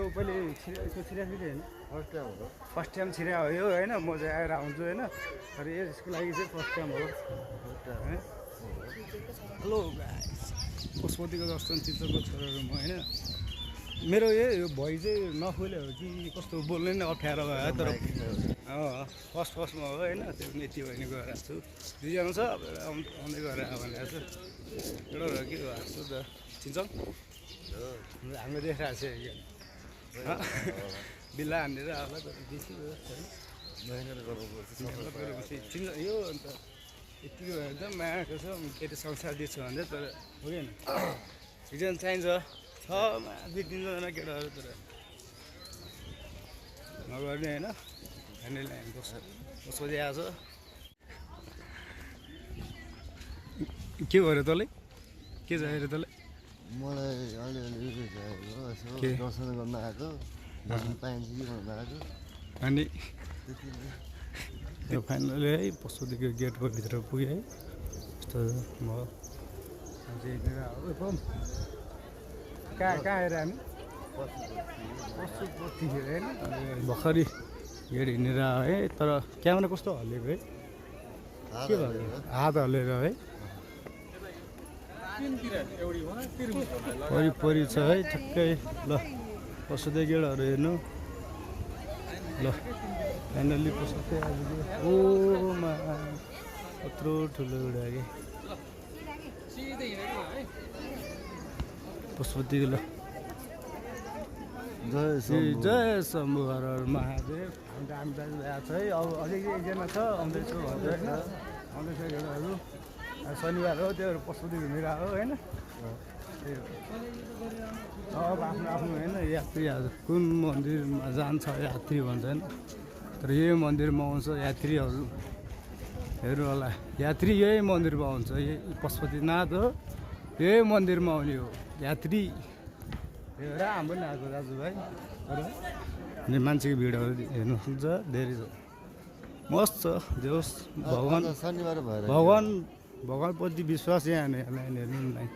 पहिले छिरा होइन first time छिरा हो यो होइन म चाहिँ आएर आउँछु होइन तर यसको लागि चाहिँ फर्स्ट टाइम हो हेलो गाइस पशुपतिको दर्शन चित्रको छोराहरू म होइन मेरो यो भइ चाहिँ नखुले हो कि कस्तो बोल्ने नै अप्ठ्यारो भयो तर फर्स्टमा हो होइन त्यो पनि यति भयो भने गएर आएको छु दुईजना छ आउँदै गएर भनेको छु एउटा के भएको छु त चिन्छौँ हाम्रो देखाएको छ बिल्ला हानेर आउला तर बेसी भयो चिन्छ यो अन्त यतिको भएर त मायाको छ केटी संसार दिएको छ भने तर होइन एकजना चाहिन्छ छ दुई तिनजना केटाहरू तर नगर्ने होइन फ्यामिलीलाई हामी कसरी आएको छ के भयो तँलाई के चाहियो तँलाई मलाई अलिअलि दर्शन गर्न आएको दर्शन पाइन्छ कि भन्नु आएको अनि यो फाइनली है पशुपतिको गेटको भित्र पुगेँ है यस्तो भयो कहाँ आएर हामी पशुपति होइन भर्खरै गेट हिँडेर है तर क्यामेरा कस्तो हल्लेको है के भयो हात हल्लेर है वरिपरि छ है ठ्याक्कै ल पशुपति गेटहरू हेर्नु ल फाइनल्ली पशुपति आजको ओमा कत्रो ठुलो एउटा कि पशुपतिको ल जय शम्भु हर हर महादेव अन्त हामी दाजु आएको छ है अब अझै एकजना छ आउँदैछु भन्छ होइन आउँदैछ केटाहरू शनिबार हो त्यो पशुपति घुमेर हो होइन अब आफ्नो आफ्नो होइन यात्री कुन मन्दिरमा जान्छ यात्री भन्छ होइन तर यही मन्दिरमा आउँछ यात्रीहरू हेर्नु होला यात्री यही मन्दिरमा आउँछ यही पशुपतिनाथ हो यही मन्दिरमा आउने हो यात्री हेर हाम्रो पनि आएको दाजुभाइ अनि मान्छेको भिडहरू हेर्नु सक्छ धेरै छ मस्त छ जे होस् भगवान्प्रति विश्वास यहाँ लाइन हेर्नु लाइन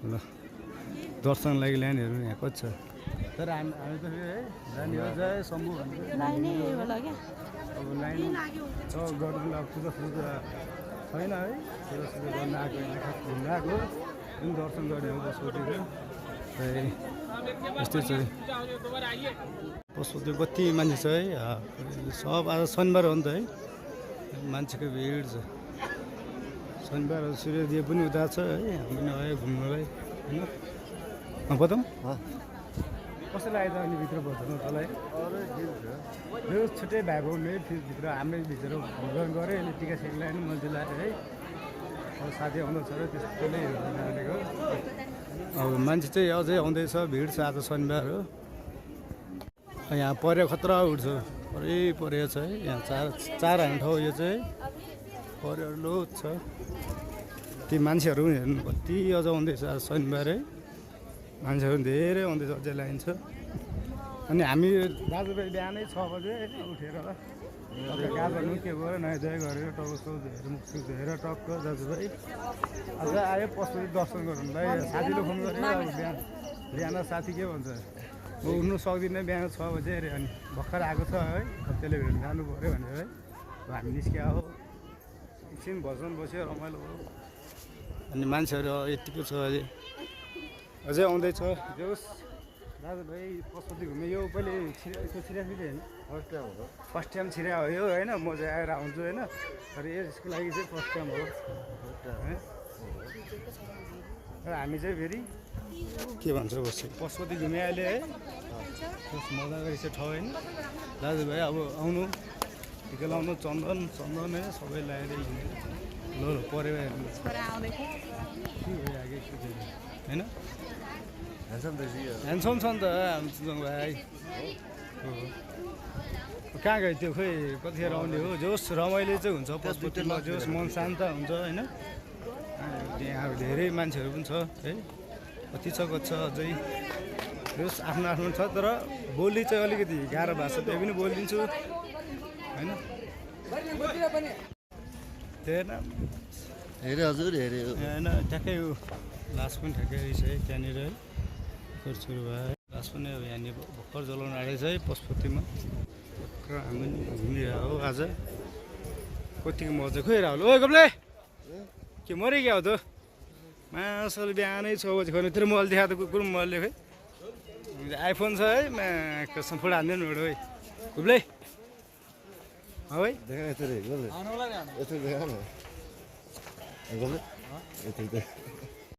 ल दर्शनको लागि लाइन हेर्नु यहाँ कति छ तर हामी त फेरि है जाने हो जय शम्भु भनेर अब लाइन छ गर्नु अब पूजा छैन है पूजा गर्न आएको घुम्न आएको जुन दर्शन गर्ने हो पशुपतिको यस्तै छ पशुपति कति मान्छे छ है सब आज शनिबार हो नि त है मान्छेको भिड छ शनिबार सूर्योदय पनि उता छ है हामी पनि आयो घुम्नलाई होइन बताउँ कस्तो लाग्यो त अनि भित्र बस्नु तँलाई यो छुट्टै भएको नै भित्र हाम्रै भित्र भ्रमण गरेँ अहिले टिका सेक लगायो नि मान्छे लाग्यो है अब साथी आउँदैछ र त्यस्तोले हालेको अब मान्छे चाहिँ अझै आउँदैछ भिड छ आज शनिबार हो यहाँ परे खतरा उठ्छ परे छ है यहाँ चार हाने ठाउँ यो चाहिँ परेहरू लोत छ ती मान्छेहरू पनि हेर्नु कति अझ आउँदैछ आज शनिबार है मान्छेहरू धेरै आउँदैछ अझै लाइन छ अनि हामी दाजुभाइ बिहानै 6 बजे उठेर गाजा नुके गएर नुहाइ धुवाइ गरेर टाउको धोएर मुख सुख धोएर टक्क दाजुभाइ अझ आयो पशुपति दर्शन गर्नुलाई साथीले फोन गरेर बिहान साथी के भन्छ म उठ्नु सक्दिनँ बिहान 6 बजे अरे अनि भर्खर आएको छ है त्यसले भेट्नु जानु पऱ्यो भनेर है हामी निस्क्या हो एकछिन भजन बस्यो रमाइलो भयो अनि मान्छेहरू यतिको छ अझै आउँदैछ जोस् दाजुभाइ पशुपति घुमेँ यो पहिले छिरा होइन फर्स्ट टाइम छिरा हो यो होइन म चाहिँ आएर आउँछु होइन तर यसको लागि चाहिँ फर्स्ट टाइम हो र हामी चाहिँ फेरि के भन्छ बस्छु पशुपति घुमेँ अहिले है मजा गरेको छ ठाउँ होइन दाजुभाइ अब आउनु टिका लाउनु चन्दन है सबै लगाएर हिँड्नु ल पऱ्यो हेर्नु के भइहाल्यो होइन ह्यान्डसम छ नि त हाम्रो सुजङ भाइ कहाँ गयो त्यो खोइ कतिखेर आउने हो जोस् रमाइलो चाहिँ हुन्छ पशुपतिमा जोस् मन शान्त हुन्छ होइन यहाँ धेरै मान्छेहरू पनि छ है कति छ अझै जोस् आफ्नो आफ्नो छ तर बोली चाहिँ अलिकति गाह्रो भएको छ त्यही पनि बोलिदिन्छु होइन हेरे हजुर हेरे होइन ठ्याक्कै लास्ट पनि ठ्याक्कै रहेछ है त्यहाँनिर है सुरु भयो लास्ट पनि अब यहाँनिर भर्खर जलाउनु आँटेको छ है पशुपतिमा भर्खर हामी घुमिरहेको हो आज कतिको मजा खोइ राहुल ओ गब्ले के मऱ्यो क्या हो त मासले बिहानै 6 बजी खर्ने तेरो मोबाइल देखाएको त कुकुर मोबाइलले खोइ आइफोन छ है मा कसम फोटो हान्दैन एउटा है गब्ले है देखा यत्रो गल्ले यत्रो देखा न गल्ले यत्रो